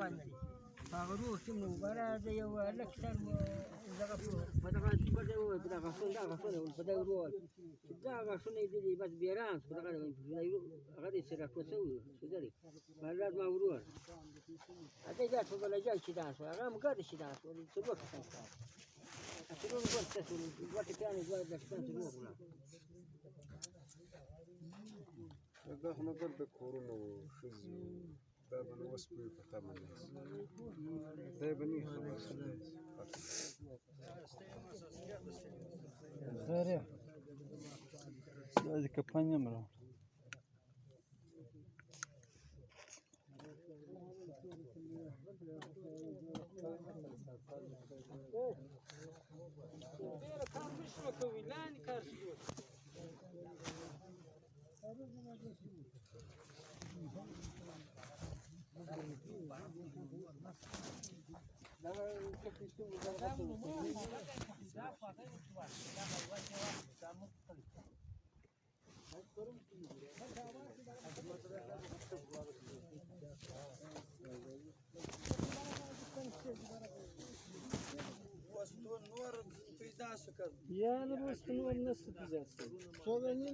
منځ دی هغه روغ چې نو بره د یو لږ سر دغه په دغه په دغه غاښونه په دغه روغ چې دا غاښونه یې دي بس بیران په دغه هغه دې سره راټول شوي سوځلي مالات ما ورور اته دا څه بل ځای چې دا شو هغه هم ګرد چې دا شو څه دوه کسان شو څلور ګل څه شو دوه ټکانې دوه دشتان څلور ولا دا خو نه د کورونو ښځې دا به نو اوس پوهې په تمه نه دی به نه خبر خیر دا کپانیا مرا Я думаю, что ну, у нас это